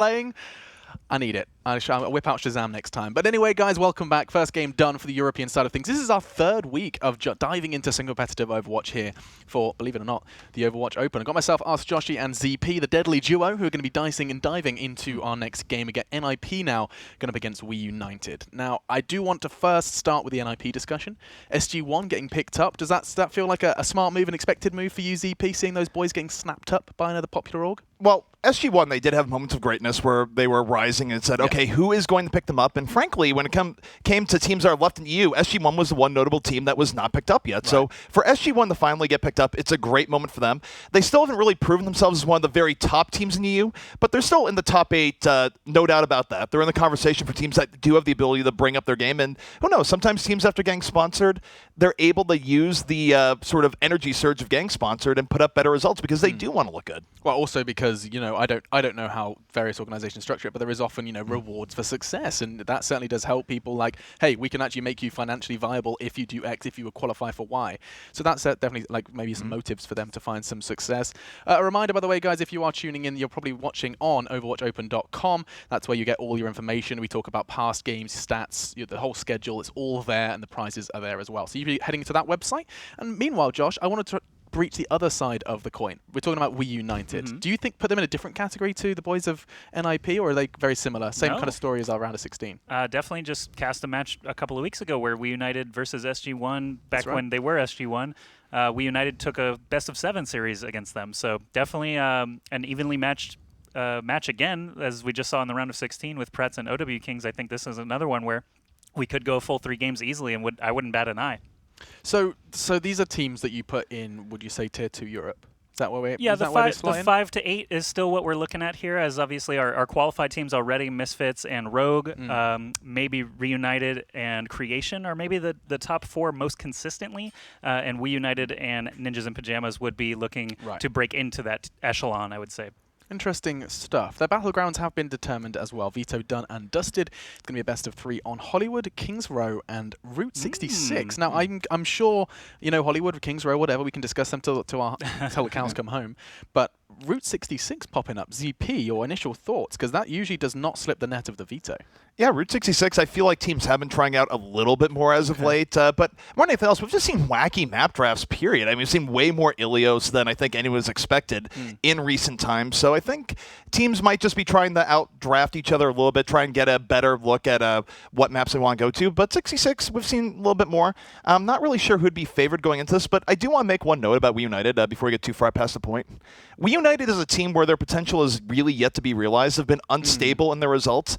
playing. I need it. I'll whip out Shazam next time. But anyway, guys, welcome back. First game done for the European side of things. This is our third week of diving into single competitive Overwatch here for, believe it or not, the Overwatch Open. I got myself, Ask Joshi and ZP, the deadly duo, who are going to be dicing and diving into our next game. We get NIP now, going to be against WEUNITED. Now, I do want to first start with the NIP discussion. SG1 getting picked up. Does that feel like a smart move, an expected move for you, ZP, seeing those boys getting snapped up by another popular org? Well, SG1, they did have moments of greatness where they were rising and said, okay, who is going to pick them up? And frankly, when it came to teams that are left in EU, SG1 was the one notable team that was not picked up yet. Right. So for SG1 to finally get picked up, it's a great moment for them. They still haven't really proven themselves as one of the very top teams in EU, but they're still in the top 8, no doubt about that. They're in the conversation for teams that do have the ability to bring up their game. And who knows, sometimes teams after getting sponsored, they're able to use the sort of energy surge of getting sponsored and put up better results because they do want to look good. Well, also because, I don't know how various organizations structure it, but there is often, rewards for success, and that certainly does help people like, hey, we can actually make you financially viable if you do X, if you would qualify for Y. So that's definitely like maybe some motives for them to find some success. A reminder, by the way, guys, if you are tuning in, you're probably watching on overwatchopen.com. That's where you get all your information. We talk about past games, stats, the whole schedule. It's all there, and the prizes are there as well. So you'll be heading to that website. And meanwhile, Josh, I wanted to breach the other side of the coin. We're talking about WEUNITED. Do you think put them in a different category to the boys of NIP, or are they very similar? Same kind of story as our round of 16? Definitely just cast a match a couple of weeks ago where WEUNITED versus SG1, back when they were SG1. WEUNITED took a best-of-7 series against them. So definitely an evenly matched match again, as we just saw in the round of 16 with Pretz and OW Kings. I think this is another one where we could go full 3 games easily, and I wouldn't bat an eye. So these are teams that you put in, would you say, Tier 2 Europe? Is that where we're the 5 to 8 is still what we're looking at here, as obviously our qualified teams already, Misfits and Rogue, maybe Reunited and Creation are maybe the top 4 most consistently, and WEUNITED and Ninjas in Pajamas would be looking to break into that echelon, I would say. Interesting stuff. Their battlegrounds have been determined as well. Veto done and dusted. It's going to be a best of 3 on Hollywood, Kings Row, and Route 66. Now, I'm sure, Hollywood, Kings Row, whatever, we can discuss them till the cows come home. But Route 66 popping up. ZP, your initial thoughts? Because that usually does not slip the net of the veto. Yeah, Route 66, I feel like teams have been trying out a little bit more as of late. But more than anything else, we've just seen wacky map drafts, period. I mean, we've seen way more Ilios than I think anyone was expected in recent times. So I think teams might just be trying to out-draft each other a little bit, try and get a better look at what maps they want to go to. But 66, we've seen a little bit more. I'm not really sure who'd be favored going into this, but I do want to make one note about WEUNITED before we get too far past the point. WEUNITED is a team where their potential is really yet to be realized. They've been unstable in their results.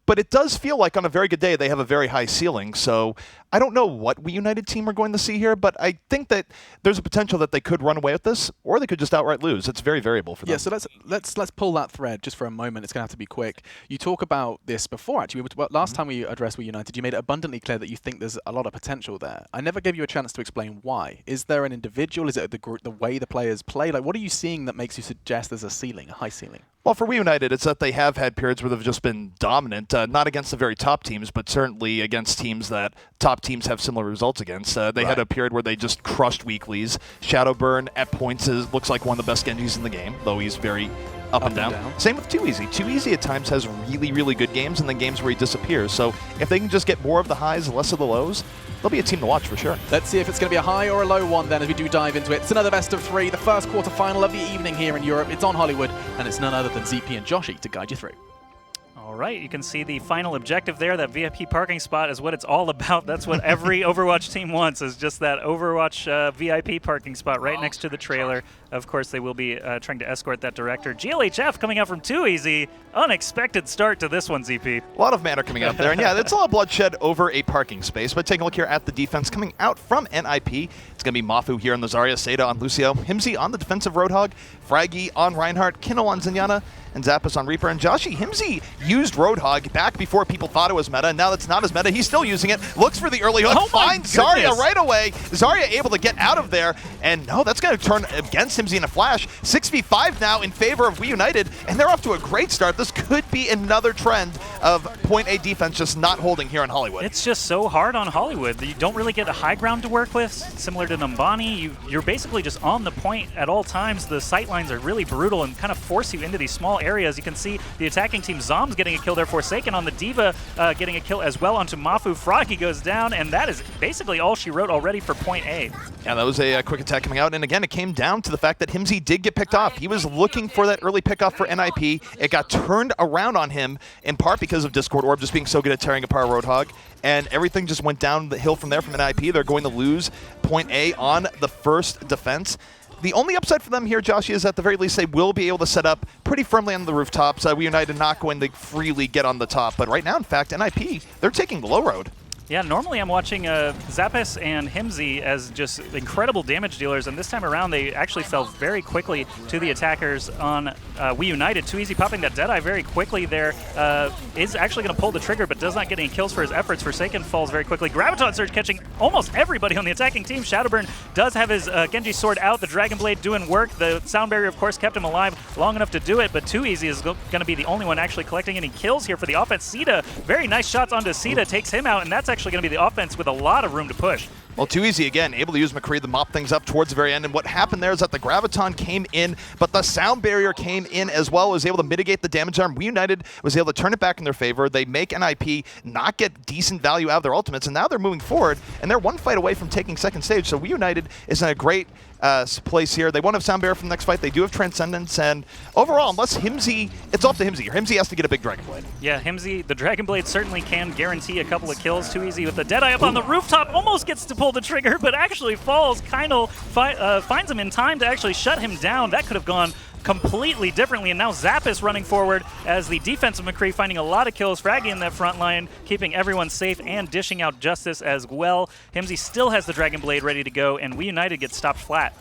But it does feel like on a very good day they have a very high ceiling. So I don't know what WEUNITED team we're going to see here, but I think that there's a potential that they could run away with this, or they could just outright lose. It's very variable for them. Yeah, so let's pull that thread just for a moment. It's going to have to be quick. You talk about this before, actually. Last time we addressed WEUNITED, you made it abundantly clear that you think there's a lot of potential there. I never gave you a chance to explain why. Is there an individual? Is it the way the players play? Like, what are you seeing that makes you suggest there's a ceiling, a high ceiling? Well, for WEUNITED, it's that they have had periods where they've just been dominant, not against the very top teams, but certainly against teams that top teams have similar results against. They had a period where they just crushed weeklies. Shadowburn at points looks like one of the best Genjis in the game, though he's very up and down. Same with Too Easy. Too Easy at times has really, really good games and then games where he disappears. So if they can just get more of the highs, less of the lows, they'll be a team to watch for sure. Let's see if it's going to be a high or a low one then as we do dive into it. It's another best of 3, the first quarterfinal of the evening here in Europe. It's on Hollywood, and it's none other than ZP and Joshi to guide you through. All right, you can see the final objective there. That VIP parking spot is what it's all about. That's what every Overwatch team wants, is just that Overwatch VIP parking spot right next to the trailer. Of course, they will be trying to escort that director. GLHF coming out from Too Easy. Unexpected start to this one, ZP. A lot of mana coming out there. And yeah, it's a lot of bloodshed over a parking space. But take a look here at the defense coming out from NIP. It's going to be Mafu here on the Zarya, Seda on Lucio, Himsy on the defensive Roadhog, Fraggy on Reinhardt, Kinno on Zenyatta, and Zappas on Reaper. And Joshi, Himsy used Roadhog back before people thought it was meta, and now that's not as meta. He's still using it, looks for the early hook, finds Zarya right away. Zarya able to get out of there, and no, that's going to turn against Himsy in a flash. 6v5 now in favor of WEUNITED, and they're off to a great start. This could be another trend of point A defense just not holding here on Hollywood. It's just so hard on Hollywood. You don't really get a high ground to work with, similar to Numbani. You're basically just on the point at all times. The sight lines are really brutal and kind of force you into these small areas. You can see the attacking team, Zoms getting a kill there, Forsaken on the Diva getting a kill as well onto Mafu. Froggy goes down, and that is basically all she wrote already for point A. Yeah, that was a quick attack coming out, and again, it came down to the fact that Himsy did get picked off. He was looking for that early pickoff for NIP. It got turned around on him, in part because of Discord Orb just being so good at tearing apart Roadhog, and everything just went down the hill from there from NIP. They're going to lose point A on the first defense. The only upside for them here, Josh, is at the very least they will be able to set up pretty firmly on the rooftops. WEUNITED not going to freely get on the top, but right now, in fact, NIP, they're taking the low road. Yeah, normally I'm watching Zappis and Himsy as just incredible damage dealers, and this time around they actually fell very quickly to the attackers on WEUNITED. Too Easy popping that Deadeye very quickly there. Is actually going to pull the trigger, but does not get any kills for his efforts. Forsaken falls very quickly. Graviton Surge catching almost everybody on the attacking team. Shadowburn does have his Genji sword out. The Dragon Blade doing work. The Sound Barrier, of course, kept him alive long enough to do it, but Too Easy is going to be the only one actually collecting any kills here for the offense. Sita, very nice shots onto Sita, takes him out, and that's actually going to be the offense with a lot of room to push. Well, Too Easy, again, able to use McCree to mop things up towards the very end. And what happened there is that the Graviton came in, but the Sound Barrier came in as well, was able to mitigate the damage arm. WEUNITED was able to turn it back in their favor. They make NIP not get decent value out of their ultimates, and now they're moving forward, and they're one fight away from taking second stage. So WEUNITED is in a great place here. They won't have Sound Barrier from the next fight. They do have Transcendence, and overall, unless Himsy, it's off to Himsy here. Himsy has to get a big Dragon Blade. Yeah, Himsy, the Dragon Blade certainly can guarantee a couple of kills. Too Easy with the Deadeye up on the rooftop, almost gets to pull the trigger, but actually falls. Kynal finds him in time to actually shut him down. That could have gone completely differently, and now Zappis running forward as the defensive McCree finding a lot of kills. Fraggy in that front line, keeping everyone safe and dishing out justice as well. Himsy still has the Dragon Blade ready to go, and WEUNITED gets stopped flat.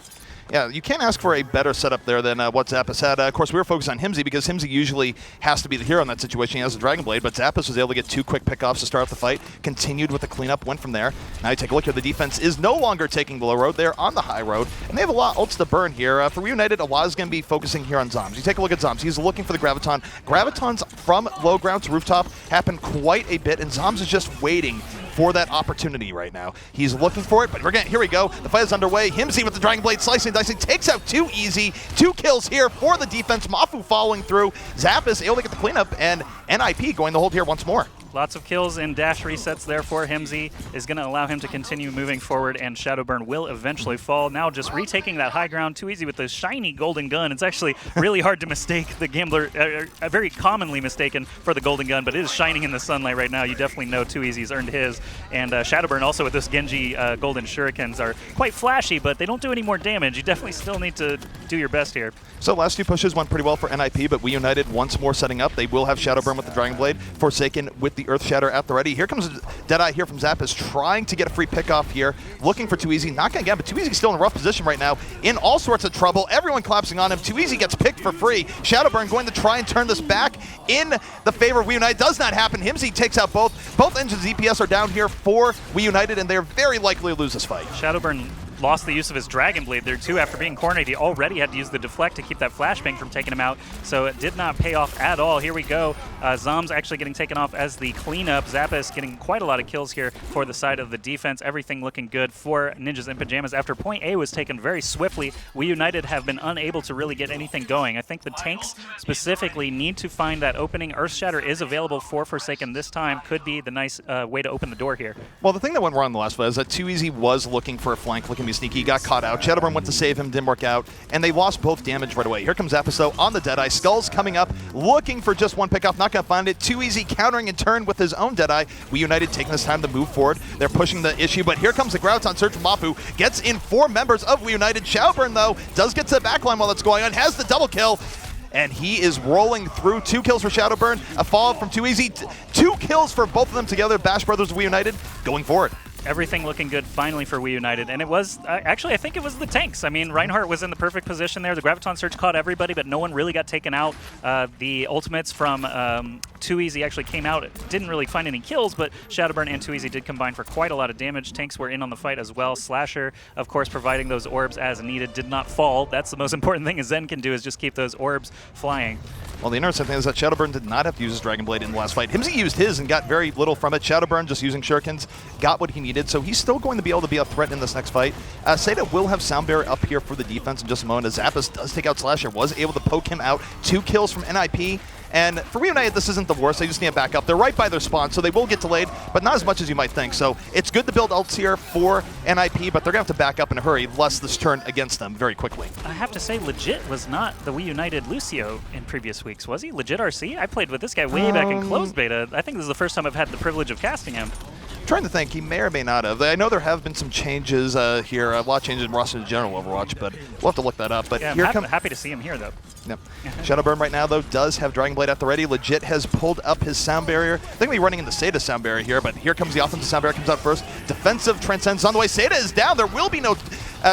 Yeah, you can't ask for a better setup there than what Zappis had. Of course, we were focused on Himsy because Himsy usually has to be the hero in that situation. He has a Dragon Blade, but Zappis was able to get 2 quick pickoffs to start off the fight, continued with the cleanup, went from there. Now you take a look here. The defense is no longer taking the low road. They're on the high road, and they have a lot of ults to burn here. For WEUNITED, a lot is going to be focusing here on Zoms. You take a look at Zoms. He's looking for the Graviton. Gravitons from low ground to rooftop happen quite a bit, and Zoms is just waiting for that opportunity right now. He's looking for it, but again, here we go. The fight is underway. Himsy with the Dragon Blade slicing, dicing, takes out Too Easy. 2 kills here for the defense. Mafu following through. Zappis able to get the cleanup, and NIP going to hold here once more. Lots of kills and dash resets there for Himsy is going to allow him to continue moving forward, and Shadowburn will eventually fall. Now just retaking that high ground. Too Easy with the shiny golden gun. It's actually really hard to mistake the Gambler, very commonly mistaken for the golden gun, but it is shining in the sunlight right now. You definitely know Too Easy's earned his. And Shadowburn also with this Genji golden shurikens are quite flashy, but they don't do any more damage. You definitely still need to do your best here. So last 2 pushes went pretty well for NIP, but WEUNITED once more setting up. They will have Shadowburn with the Dragon Blade, Forsaken with the Earth Shatter at the ready. Here comes Deadeye here from Zappis, trying to get a free pickoff here, looking for Too Easy. Not going to get him, but Too Easy's still in a rough position right now, in all sorts of trouble. Everyone collapsing on him. Too Easy gets picked for free. Shadowburn going to try and turn this back in the favor of WEUNITED. Does not happen. Himsy takes out both. Both engines EPS are down here for WEUNITED, and they're very likely to lose this fight. Shadowburn lost the use of his Dragon Blade there too. After being cornered, he already had to use the deflect to keep that flashbang from taking him out, so it did not pay off at all. Here we go. Zoms actually getting taken off as the cleanup. Zappis getting quite a lot of kills here for the side of the defense. Everything looking good for Ninjas in Pajamas. After point A was taken very swiftly, WEUNITED have been unable to really get anything going. I think the tanks specifically need to find that opening. Earthshatter is available for Forsaken this time. Could be the nice way to open the door here. Well, the thing that went wrong in the last fight is that Too Easy was looking for a flank, looking to be sneaky, got caught out. Shadowburn went to save him, didn't work out, and they lost both damage right away. Here comes Episo on the Deadeye. Skulls coming up, looking for just one pickoff, not going to find it. Too Easy countering in turn with his own Deadeye. WEUNITED taking this time to move forward. They're pushing the issue, but here comes the Graviton search from Mafu. Gets in 4 members of WEUNITED. Shadowburn, though, does get to the backline while that's going on, has the double kill, and he is rolling through. 2 kills for Shadowburn, a fall from Too Easy. 2 kills for both of them together. Bash Brothers of WEUNITED going forward. Everything looking good finally for WEUNITED, and it was actually I think it was the tanks. I mean, Reinhardt was in the perfect position there. The Graviton Search caught everybody, but no one really got taken out. The ultimates from Too Easy actually came out. Didn't really find any kills, but Shadowburn and Too Easy did combine for quite a lot of damage. Tanks were in on the fight as well. Slasher, of course, providing those orbs as needed, did not fall. That's the most important thing Zen can do, is just keep those orbs flying. Well, the interesting thing is that Shadowburn did not have to use his Dragon Blade in the last fight. Himsy used his and got very little from it. Shadowburn just using shurikens, got what he needed, so he's still going to be able to be a threat in this next fight. Seda will have Sound Barrier up here for the defense in just a moment, as Zappos does take out Slasher, was able to poke him out. 2 kills from NIP. And for WEUNITED, this isn't the worst. They just need a backup. They're right by their spawn, so they will get delayed, but not as much as you might think. So it's good to build ults here for NIP, but they're going to have to back up in a hurry, lest this turn against them very quickly. I have to say, legit was not the WEUNITED Lucio in previous weeks, was he? Legit RC? I played with this guy way back in closed beta. I think this is the first time I've had the privilege of casting him. Trying to think, he may or may not have. I know there have been some changes here, a lot of changes in roster in general Overwatch, but we'll have to look that up. But yeah, here I'm happy to see him here, though. Yep. Shadowburn right now, though, does have Dragon Blade at the ready. Legit has pulled up his Sound Barrier. I think we're running into Sada's Sound Barrier here, but here comes the offensive Sound Barrier, comes out first. Defensive Transcends on the way. Seda is down. There will be no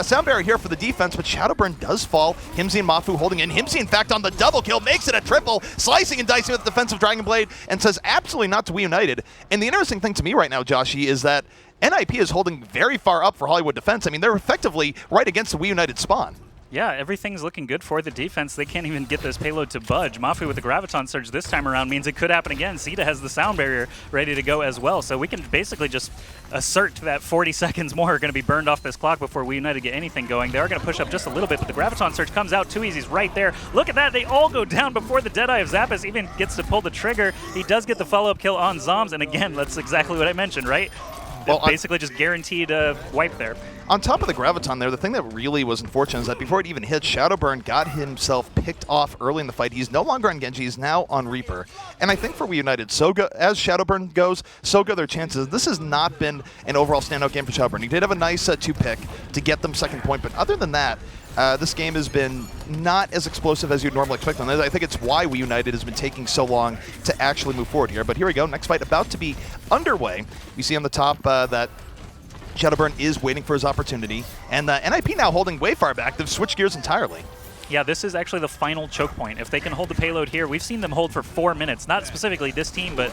Sound Barrier here for the defense, but Shadowburn does fall. Himsy and Mafu holding in. Himsy, in fact, on the double kill, makes it a triple, slicing and dicing with defensive Dragon Blade, and says absolutely not to WEUNITED. And the interesting thing to me right now, Joshy, is that NIP is holding very far up for Hollywood defense. I mean, they're effectively right against the WEUNITED spawn. Yeah, everything's looking good for the defense. They can't even get this payload to budge. Mafu with the Graviton Surge this time around means it could happen again. Seda has the Sound Barrier ready to go as well. So we can basically just assert that 40 seconds more are going to be burned off this clock before WEUNITED get anything going. They are going to push up just a little bit, but the Graviton Surge comes out. 2easy's right there. Look at that. They all go down before the Deadeye of Zappos even gets to pull the trigger. He does get the follow-up kill on Zoms, and again, that's exactly what I mentioned, right? Well, basically just guaranteed a wipe there. On top of the Graviton there, the thing that really was unfortunate is that before it even hit, Shadowburn got himself picked off early in the fight. He's no longer on Genji, he's now on Reaper. And I think for WEUNITED, so go, as Shadowburn goes, so go their chances. This has not been an overall standout game for Shadowburn. He did have a nice 2-pick to get them second point, but other than that, this game has been not as explosive as you'd normally expect. And I think it's why WEUNITED has been taking so long to actually move forward here. But here we go, next fight about to be underway. You see on the top that Shadowburn is waiting for his opportunity, and NIP now holding way far back. They've switched gears entirely. Yeah, this is actually the final choke point. If they can hold the payload here, we've seen them hold for 4 minutes. Not specifically this team, but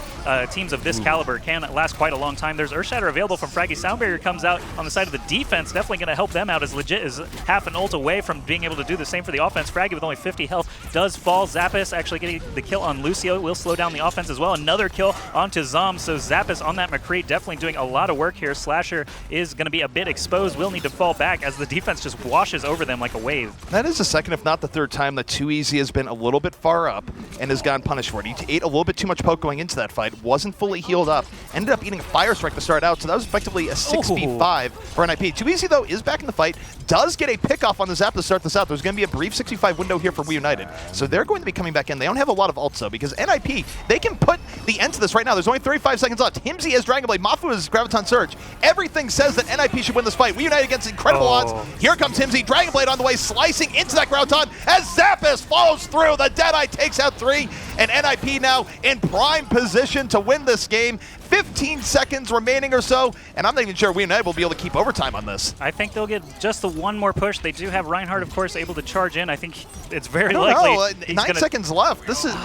teams of this caliber can last quite a long time. There's Earthshatter available from Fraggy. Sound Barrier comes out on the side of the defense. Definitely going to help them out, as Legit is half an ult away from being able to do the same for the offense. Fraggy with only 50 health does fall. Zappos actually getting the kill on Lucio will slow down the offense as well. Another kill onto Zom. So Zappos on that McCree definitely doing a lot of work here. Slasher is going to be a bit exposed. Will need to fall back as the defense just washes over them like a wave. That is the second, if not the third time that 2easy has been a little bit far up and has gotten punished for it. He ate a little bit too much poke going into that fight, wasn't fully healed up, ended up eating a Fire Strike to start out, so that was effectively a 6v5 for NIP. 2easy, though, is back in the fight, does get a pick-off on the Zap to start this out. There's going to be a brief 65 window here for WEUNITED, so they're going to be coming back in. They don't have a lot of ults, though, because NIP, they can put the end to this right now. There's only 35 seconds left. Himsy has Dragon Blade, Mafu has Graviton Surge. Everything says that NIP should win this fight. WEUNITED against incredible odds. Here comes Himsy, Dragon Blade on the way, slicing into that Graviton as Zappos follows through. The Deadeye takes out 3, and NIP now in prime position to win this game. 15 seconds remaining or so, and I'm not even sure WEUNITED will be able to keep overtime on this. I think they'll get just the one more push. They do have Reinhardt, of course, able to charge in. I think it's very likely. 9 seconds left. This is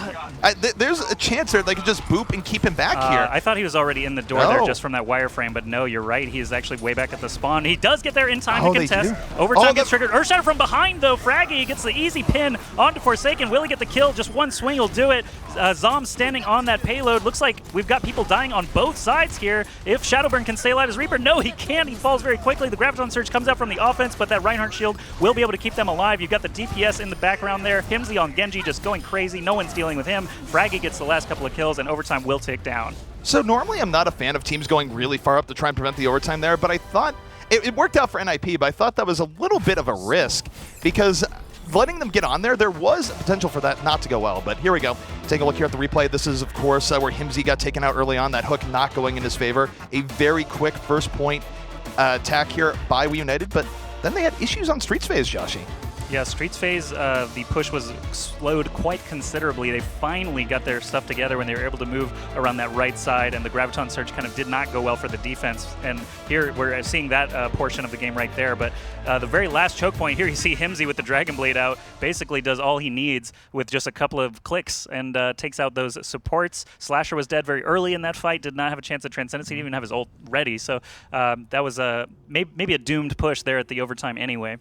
there's a chance there they could just boop and keep him back here. I thought he was already in the door there just from that wireframe, but no, you're right. He is actually way back at the spawn. He does get there in time to contest. Overtime gets triggered. Earthshatter from behind, though. Fraggy gets the easy pin onto Forsaken. Will he get the kill? Just one swing will do it. Zom standing on that payload. Looks like we've got people dying on both sides here. If Shadowburn can stay alive as Reaper, no, he can't. He falls very quickly. The Graviton Surge comes out from the offense, but that Reinhardt shield will be able to keep them alive. You've got the DPS in the background there. Himsy on Genji just going crazy. No one's dealing with him. Fraggy gets the last couple of kills, and overtime will take down. So normally I'm not a fan of teams going really far up to try and prevent the overtime there, but I thought it worked out for NIP, but I thought that was a little bit of a risk because letting them get on there, there was potential for that not to go well. But here we go. Take a look here at the replay. This is, of course, where Himsy got taken out early on. That hook not going in his favor. A very quick first point attack here by WEUNITED, but then they had issues on Streets phase, Joshy. Yeah, Streets phase, the push was slowed quite considerably. They finally got their stuff together when they were able to move around that right side, and the Graviton Surge kind of did not go well for the defense. And here we're seeing that portion of the game right there. But the very last choke point, here you see Himsy with the Dragon Blade out, basically does all he needs with just a couple of clicks and takes out those supports. Slasher was dead very early in that fight, did not have a chance at Transcendence. He didn't even have his ult ready. So that was maybe a doomed push there at the overtime anyway.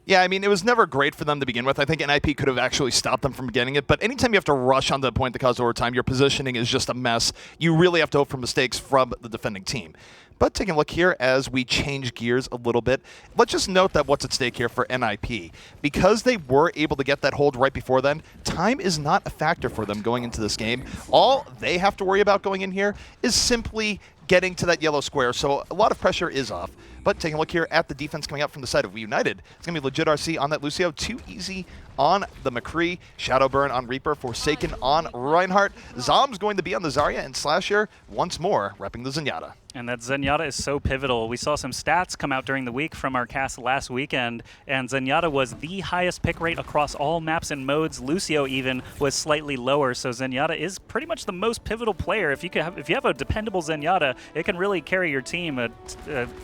Yeah, I mean, it was never great for them to begin with. I think NIP could have actually stopped them from getting it, but anytime you have to rush onto the point that caused overtime, your positioning is just a mess. You really have to hope for mistakes from the defending team. But taking a look here as we change gears a little bit, let's just note that what's at stake here for NIP. Because they were able to get that hold right before then, time is not a factor for them going into this game. All they have to worry about going in here is simply getting to that yellow square, so a lot of pressure is off. But taking a look here at the defense coming out from the side of WEUNITED, it's going to be legit RC on that Lucio, too easy on the McCree, Shadowburn on Reaper, Forsaken on Reinhardt. Zom's going to be on the Zarya, and Slasher once more repping the Zenyatta. And that Zenyatta is so pivotal. We saw some stats come out during the week from our cast last weekend, and Zenyatta was the highest pick rate across all maps and modes. Lucio even was slightly lower, so Zenyatta is pretty much the most pivotal player. If you have a dependable Zenyatta, it can really carry your team. A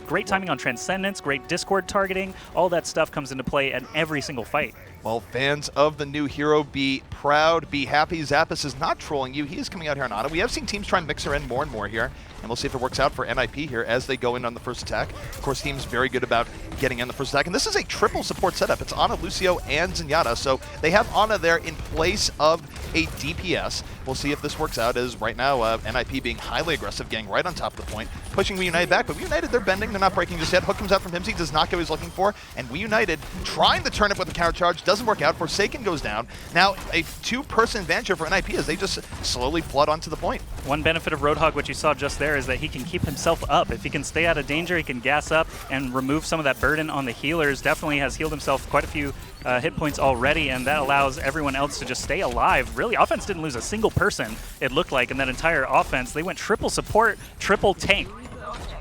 great timing on Transcendence, great Discord targeting, all that stuff comes into play in every single fight. Well, fans of the new hero, be proud, be happy. Zappis is not trolling you. He is coming out here on Ana. We have seen teams try and mix her in more and more here, and we'll see if it works out for NIP here as they go in on the first attack. Of course, team's very good about getting in the first attack, and this is a triple support setup. It's Ana, Lucio, and Zenyatta, so they have Ana there in place of a DPS. We'll see if this works out, as right now, NIP being highly aggressive, getting right on top of the point, pushing WEUNITED back, but WEUNITED, they're bending, they're not breaking just yet. Hook comes out from Himsy, does not get what he's looking for, and WEUNITED trying to turn it with a counter charge, doesn't work out. Forsaken goes down. Now, a two-person advantage here for NIP as they just slowly flood onto the point. One benefit of Roadhog, which you saw just there, is that he can keep himself up. If he can stay out of danger, he can gas up and remove some of that burden on the healers. Definitely has healed himself quite a few hit points already, and that allows everyone else to just stay alive. Really, offense didn't lose a single person, it looked like, in that entire offense. They went triple support, triple tank,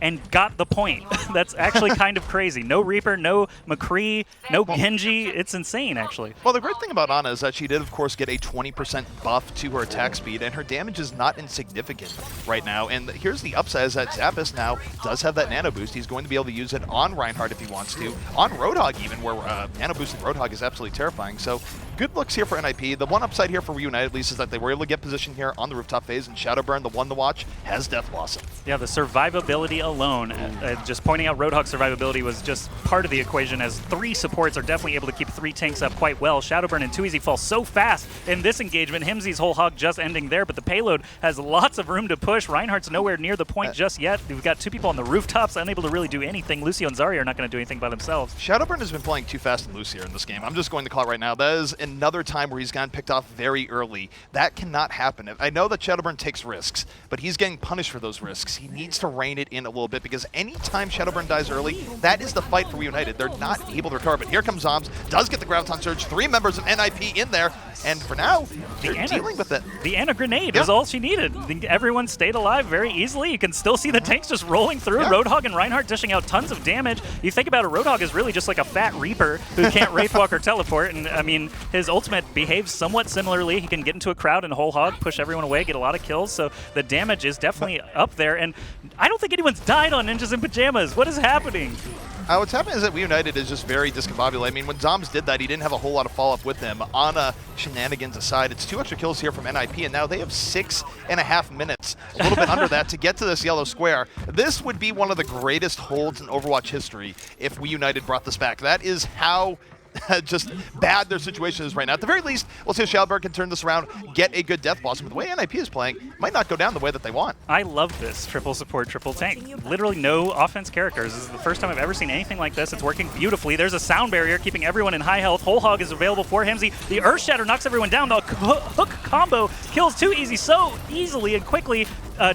and got the point. That's actually kind of crazy. No Reaper, no McCree, no Genji. It's insane, actually. Well, the great thing about Ana is that she did, of course, get a 20% buff to her attack speed, and her damage is not insignificant right now. And here's the upside, is that Zappis now does have that nano boost. He's going to be able to use it on Reinhardt if he wants to, on Roadhog even, where nano boosting Roadhog is absolutely terrifying. So good looks here for NIP. The one upside here for WEUNITED, at least, is that they were able to get position here on the rooftop phase, and Shadowburn, the one to watch, has Death Blossom. Yeah, the survivability alone, just pointing out Roadhog's survivability was just part of the equation, as 3 supports are definitely able to keep 3 tanks up quite well. Shadowburn and Too Easy fall so fast in this engagement. Himsy's whole hog just ending there, but the payload has lots of room to push. Reinhardt's nowhere near the point just yet. We've got 2 people on the rooftops, unable to really do anything. Lucio and Zarya are not going to do anything by themselves. Shadowburn has been playing too fast and loose here in this game. I'm just going to call it right now. That is another time where he's gotten picked off very early. That cannot happen. I know that Shadowburn takes risks, but he's getting punished for those risks. He needs to rein it in a little bit, because anytime Shadowburn dies early, that is the fight for WEUNITED. They're not able to recover, but here comes Zoms, does get the Graviton Surge, 3 members of NIP in there, and for now, they're dealing with it. The Ana grenade is all she needed. Everyone stayed alive very easily. You can still see the tanks just rolling through. Roadhog and Reinhardt dishing out tons of damage. You think about it, Roadhog is really just like a fat Reaper who can't Wraithwalk or teleport, and I mean, his ultimate behaves somewhat similarly. He can get into a crowd and whole hog, push everyone away, get a lot of kills, so the damage is definitely up there, and I don't think anyone's died on Ninjas in Pajamas. What is happening? What's happening is that WEUNITED is just very discombobulated. I mean, when Zoms did that, he didn't have a whole lot of follow-up with him. Ana shenanigans aside, it's 2 extra kills here from NIP, and now they have 6.5 minutes, a little bit under that, to get to this yellow square. This would be one of the greatest holds in Overwatch history if WEUNITED brought this back. That is how just bad their situation is right now. At the very least, we'll see if Shadowburn can turn this around, get a good Death Blossom. But the way NIP is playing might not go down the way that they want. I love this triple support, triple tank. Literally no offense characters. This is the first time I've ever seen anything like this. It's working beautifully. There's a sound barrier keeping everyone in high health. Whole hog is available for Himsy. The Earth Shatter knocks everyone down. The hook combo kills Too Easy so easily and quickly.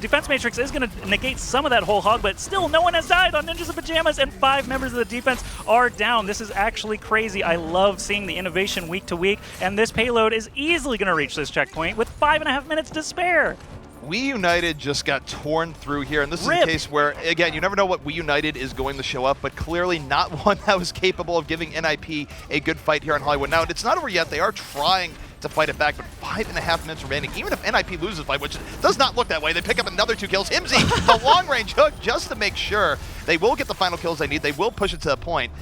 Defense Matrix is going to negate some of that whole hog, but still no one has died on Ninjas in Pajamas, and 5 members of the defense are down. This is actually crazy. I love seeing the innovation week to week, and this payload is easily going to reach this checkpoint with 5.5 minutes to spare. WEUNITED just got torn through here, and this is a case where, again, you never know what WEUNITED is going to show up, but clearly not one that was capable of giving NIP a good fight here in Hollywood. Now, it's not over yet. They are trying to fight it back, but 5.5 minutes remaining. Even if NIP loses fight, which does not look that way, they pick up another 2 kills. Himsy, the long-range hook, just to make sure they will get the final kills they need. They will push it to the point,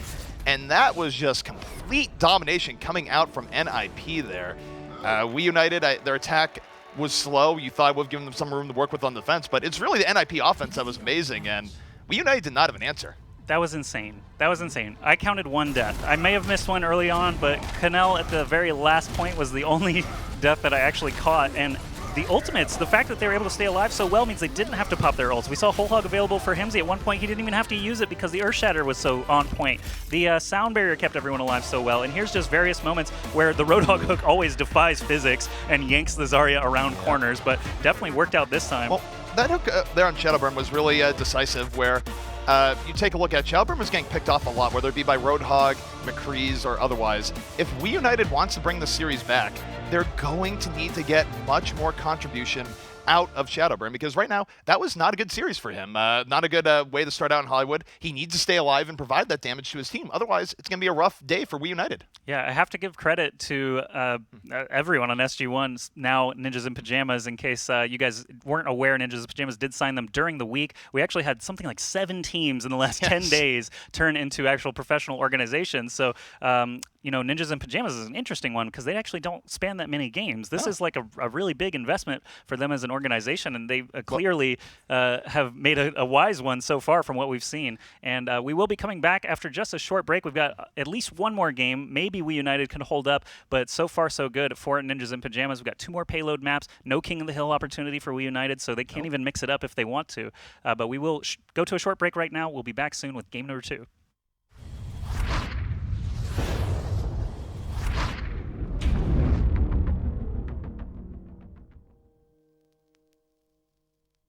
and that was just complete domination coming out from NIP there. WEUNITED, their attack was slow. You thought I would have given them some room to work with on defense, but it's really the NIP offense that was amazing, and WEUNITED did not have an answer. That was insane. That was insane. I counted 1 death. I may have missed one early on, but Canel at the very last point was the only death that I actually caught. And the ultimates, the fact that they were able to stay alive so well means they didn't have to pop their ults. We saw Whole Hog available for Himsy. At one point, he didn't even have to use it because the Earth Shatter was so on point. The sound barrier kept everyone alive so well. And here's just various moments where the Roadhog hook always defies physics and yanks the Zarya around corners, but definitely worked out this time. Well, that hook there on Shadowburn was really decisive, where you take a look at Shadowburn was getting picked off a lot, whether it be by Roadhog, McCree's, or otherwise. If WEUNITED wants to bring the series back, they're going to need to get much more contribution out of Shadowburn, because right now that was not a good series for him. Not a good way to start out in Hollywood. He needs to stay alive and provide that damage to his team. Otherwise, it's going to be a rough day for WEUNITED. Yeah, I have to give credit to everyone on SG1, now Ninjas in Pajamas. In case you guys weren't aware, Ninjas in Pajamas did sign them during the week. We actually had something like 7 teams in the last 10 days turn into actual professional organizations. So, Ninjas in Pajamas is an interesting one because they actually don't span that many games. This is like a really big investment for them as an organization, and they clearly have made a wise one so far from what we've seen. And we will be coming back after just a short break. We've got at least one more game. Maybe WEUNITED can hold up, but so far so good for Ninjas in Pajamas. We've got 2 more payload maps, no King of the Hill opportunity for WEUNITED, so they can't even mix it up if they want to. But we will go to a short break right now. We'll be back soon with game number 2.